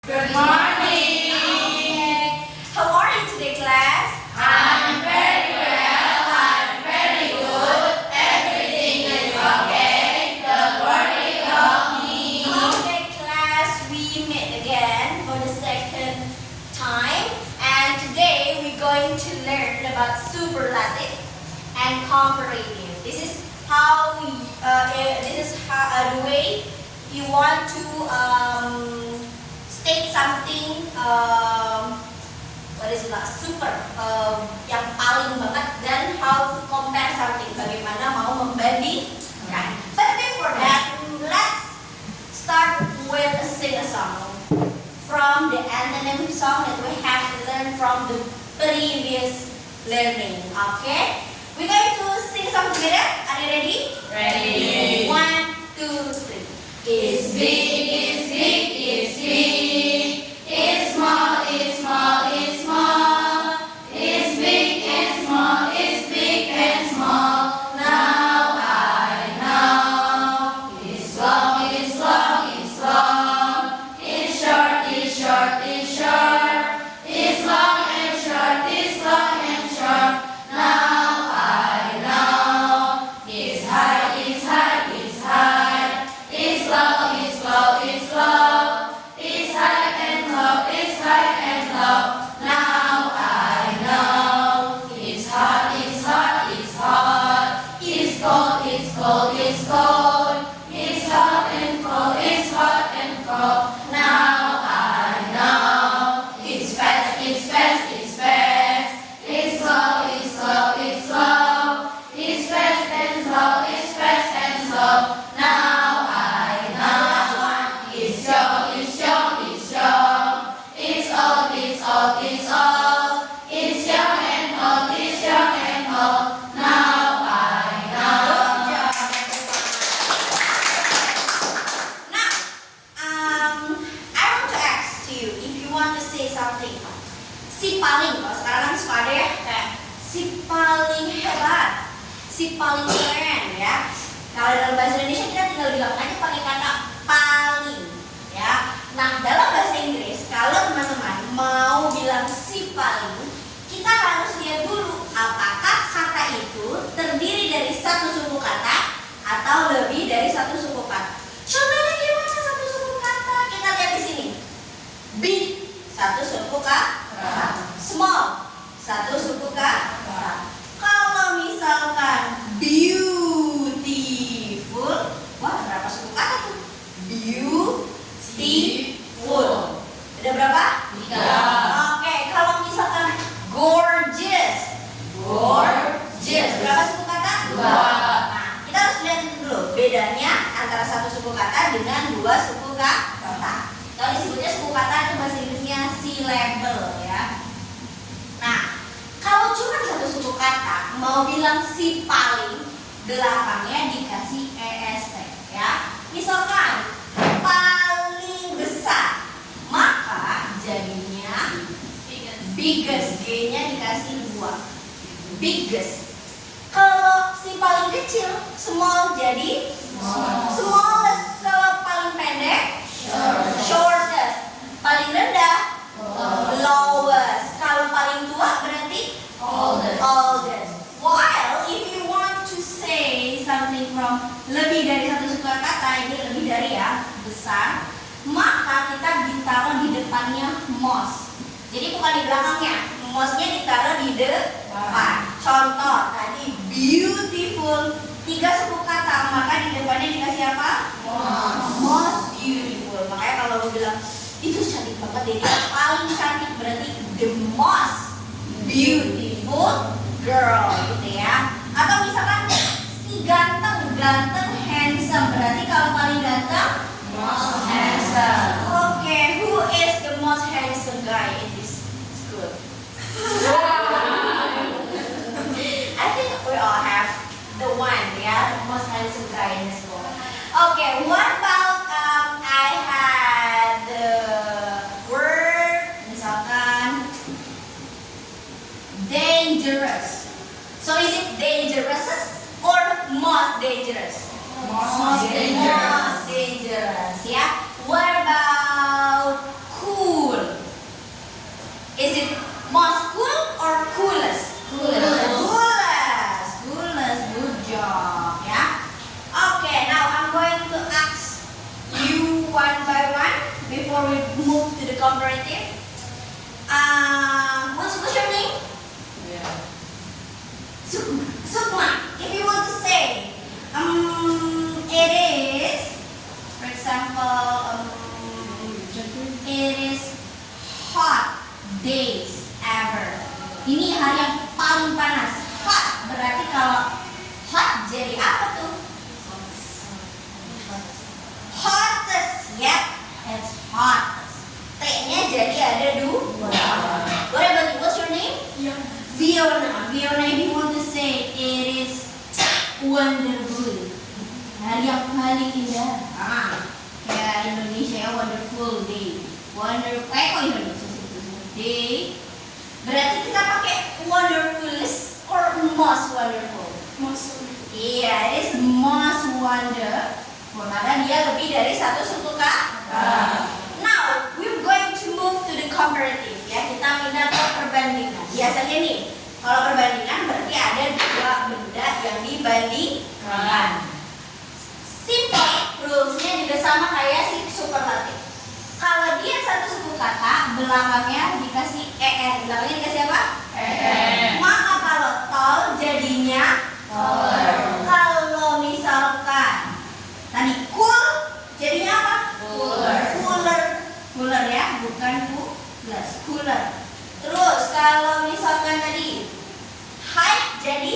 Good morning. Okay. How are you today, class? I'm very well. I'm very good. Everything is okay. Don't worry about me. Okay, class, we meet again for the second time, and today we're going to learn about superlative and comparative. This is how the way you want to state something. What is it, super, yang paling banget, dan how to compare something, bagaimana mau membandingkan. But before that, let's start with a sing-a-song from the antonym song that we have learned from the previous learning. Okay, we're going to sing a song together. Are you ready? Ready. 1, 2, 3. It's big, it's big, it's big. It's small, it's small, it's small. It's big and small, it's big and small. Now I know. It's long, it's long, it's long. It's short, it's short, it's short. It's long and short, it's long and short. Now I know. It's high, it's high, it's high. It's low, it's low, it's low. It's high and low, it's high and low. Now I know. It's hot, it's hot, it's hot. It's cold, it's cold, it's cold. It's hot and cold, it's hot and cold. Now I know. It's fast, it's fast, it's fast. It's slow, it's slow, it's slow. It's fast and slow, it's fast and slow. Now I know. It's young, it's young, it's young. It's old, it's old, it's old. It's young and old, it's young and old. Now I know. Now, I want to ask you if you want to say something. Si paling, kalau sekarang kan suka ada ya, kayak si paling hebat, si paling keren ya. Kalau dalam bahasa Indonesia kita tinggal bilang aja pakai kata paling ya. Nah, dalam bahasa Inggris kalau teman-teman mau bilang si paling, kita harus lihat dulu apakah kata itu terdiri dari satu suku kata atau lebih dari satu suku kata. Contohnya gimana satu suku kata? Kita lihat di sini. Big, satu suku kata. Small, satu suku kata. Kalau misalkan beautiful, wah berapa suku kata tuh? Beautiful. Ada berapa? 3. Oke, kalau misalkan gorgeous, gorgeous, berapa suku kata? 2. Nah, kita harus lihat itu dulu bedanya antara satu suku kata dengan dua suku kata. Kalau disebutnya suku kata itu bahasa Inggrisnya syllable ya. Nah, kalau cuma satu suku kata mau bilang si paling, belakangnya dikasih est ya. Misalkan paling besar, maka jadinya biggest, G-nya dikasih 2. Biggest. Kalau si paling kecil, small, jadi smallest. Kalau paling pendek, shortest. Paling rendah, lowest. Kalau paling tua berarti oldest. While if you want to say something from lebih dari satu suku kata, ini lebih dari ya, besar, maka kita ditaruh di depannya most. Jadi bukan di belakangnya, mostnya ditaruh di depan. Contoh tadi beautiful, 3 suku kata, maka di depannya dikasih apa? Most beautiful. Makanya kalau lu bilang itu cantik banget deh, dia paling cantik, berarti the most beautiful girl gitu ya. Atau misalkan si ganteng, handsome, berarti kalau paling ganteng Most handsome. Okay, who is the most handsome guy in this school? I think we all have the one, yeah, the most handsome guy in the school. Okay, what about I had the word, misalkan dangerous. So is it dangerous or most dangerous? Most dangerous. Most dangerous, ya. What about Most cool or coolest? Coolest. Good job. Ya. Okay, now I'm going to ask you one by one before we move to the comparative. What's your name? Sukma. If you want to say, it is, for example, it is hot days ever. Ini hari yang paling panas. Hot berarti kalau hot jadi apa tuh? Hottest. Yep, it's hottest. T-nya jadi ada dua. What about you? What's your name? Fiona. Fiona, if you want to say, it is wonderful. Hari yang paling indah. Kayak Indonesia, wonderful day. Wonderful. Kok Indonesia sih? Day. Berarti kita pakai wonderfulest or most wonderful? Iya, it is most wonderful. Karena dia lebih dari satu suku kata. Now, we're going to move to the comparative. Ya, kita pindah ke perbandingan. Biasanya nih, kalau perbandingan berarti ada dua benda yang dibandingkan. Simple, rulesnya juga sama kayak si superlatif. Kalau dia satu suku kata, belakangnya dikasih er. Belakangnya dikasih apa? Maka kalau tall jadinya taller. Kalau misalkan tadi cool jadinya apa? Cooler ya, bukan coolest. Cooler. Terus kalau misalkan tadi high jadi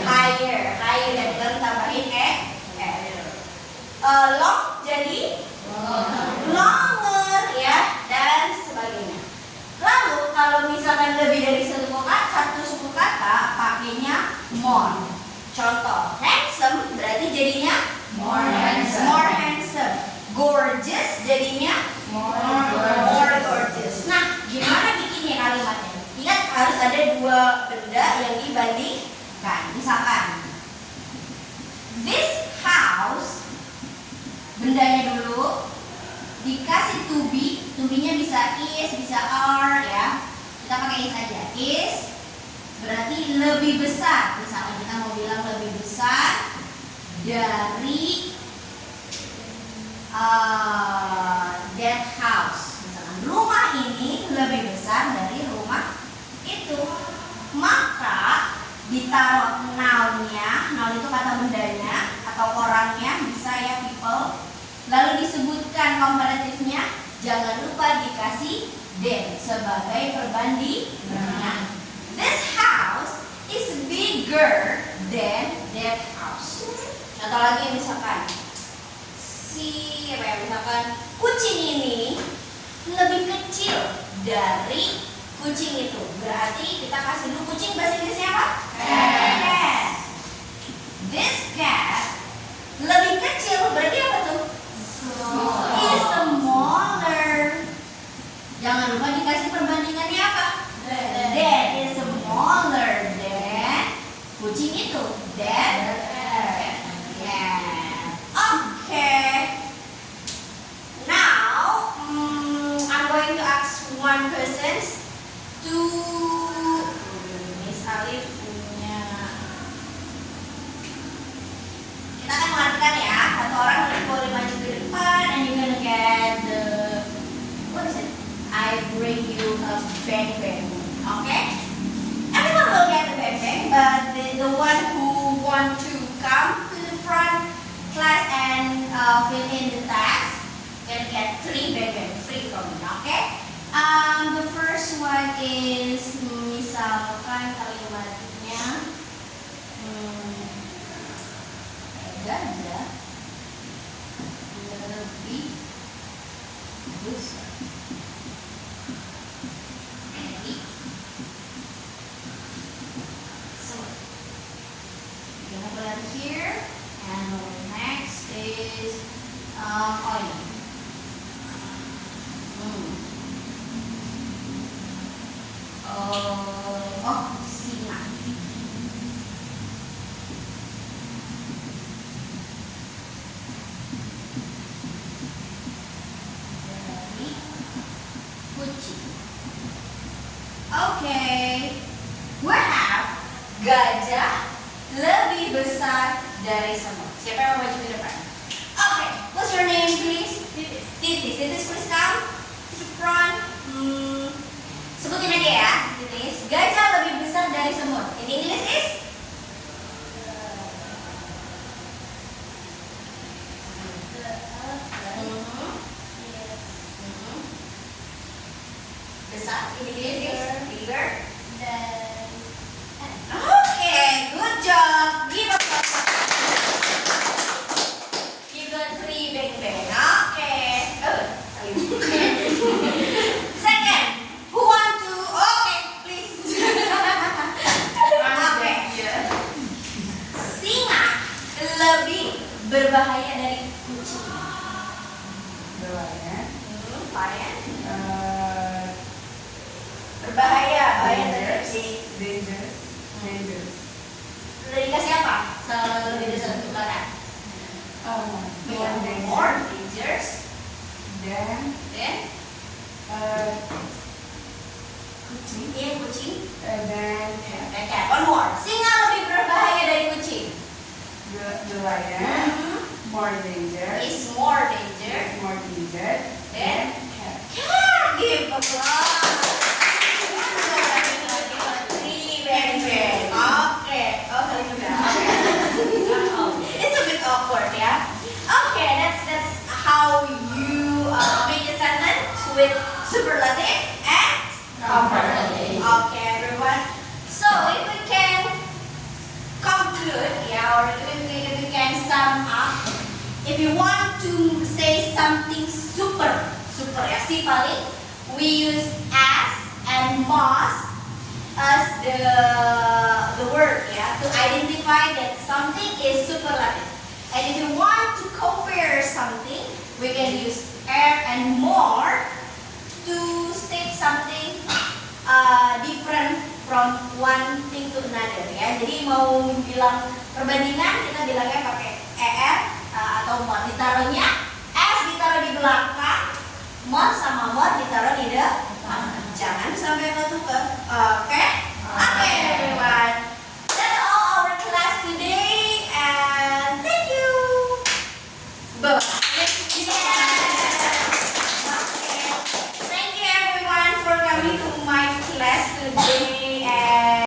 higher. Dan kita tambahin long jadi longer ya, dan sebagainya. Lalu kalau misalkan lebih dari satu suku kata pakainya more. Contoh, handsome berarti jadinya more handsome. Gorgeous jadinya more gorgeous. Nah, gimana bikinnya kalimatnya? Ingat harus ada dua benda yang dibandingkan. Misalkan this house, bendanya dulu dikasih to be, to be-nya bisa is, bisa are ya. Kita pakai is aja. Is berarti lebih besar. Misalkan kita mau bilang lebih besar dari that house. Misalkan rumah ini lebih besar dari rumah itu. Maka ditaruh noun-nya. Noun itu kata bendanya atau orangnya, bisa ya people. Lalu disebutkan komparatifnya, jangan lupa dikasih than sebagai perbandingan. This house is bigger than that house. Contoh lagi misalkan misalkan kucing ini lebih kecil dari kucing itu. Berarti kita kasih dulu kucing bahasa Inggrisnya apa? Cat. This cat lebih kecil berarti apa tuh? Is smaller. Jangan lupa dikasih perbandingannya apa? That is smaller than kucing itu. That. Yeah. Okay. Now, I'm going to ask one person to Miss Alif punya. Kita akan mengartikan ya, satu orang boleh maju ke depan, and you're gonna get the, what is it? I bring you a bang bang. Okay? Everyone will get the bang bang, but the one who want to come to the front class and fill in the task can get 3 bang bang free from me. Okay? The first one is misalkan kalimatnya gajah lebih besar. So, you have a letter here, and next is oil. Singa. Dari Gajah lebih besar dari semut. Siapa yang mau maju ke depan? Oke, what's your name please? Titis. Titis please come to front. Sebutin aja ya, Titis. Gajah lebih besar dari semut. In English is? Besar. In English is bigger. Okay, good job. Give up. You got 3 bang. Okay. Second, who want to? Okay, please. Okay. Singa lebih berbahaya dari kucing. Berbahaya. Lion. Berbahaya. Bahaya dari Dangerous. Dari kasih apa? Selalu lebih dari satu kata. More dangerous Dan than kucing. Iya, kucing. Dan Cat. One more. Singa lebih berbahaya dari kucing. the lion. More danger. Is more danger More danger. than Cat. cat. Give applause. Okay. It's a bit awkward, yeah. Okay, that's how you make a sentence with superlative and comparative. Okay, everyone. So if we can conclude, yeah, or if we can sum up, if you want to say something super ya, simply, we use as and must as the word, yeah, to identify that something is superlative. And if you want to compare something, we can use and more to state something different from one thing to another, ya. Jadi mau bilang perbandingan, kita bilangnya pakai atau more. Ditaruhnya s ditaruh di belakang, more sama more ditaruh di depan. Jangan sampai ketukar. Oke?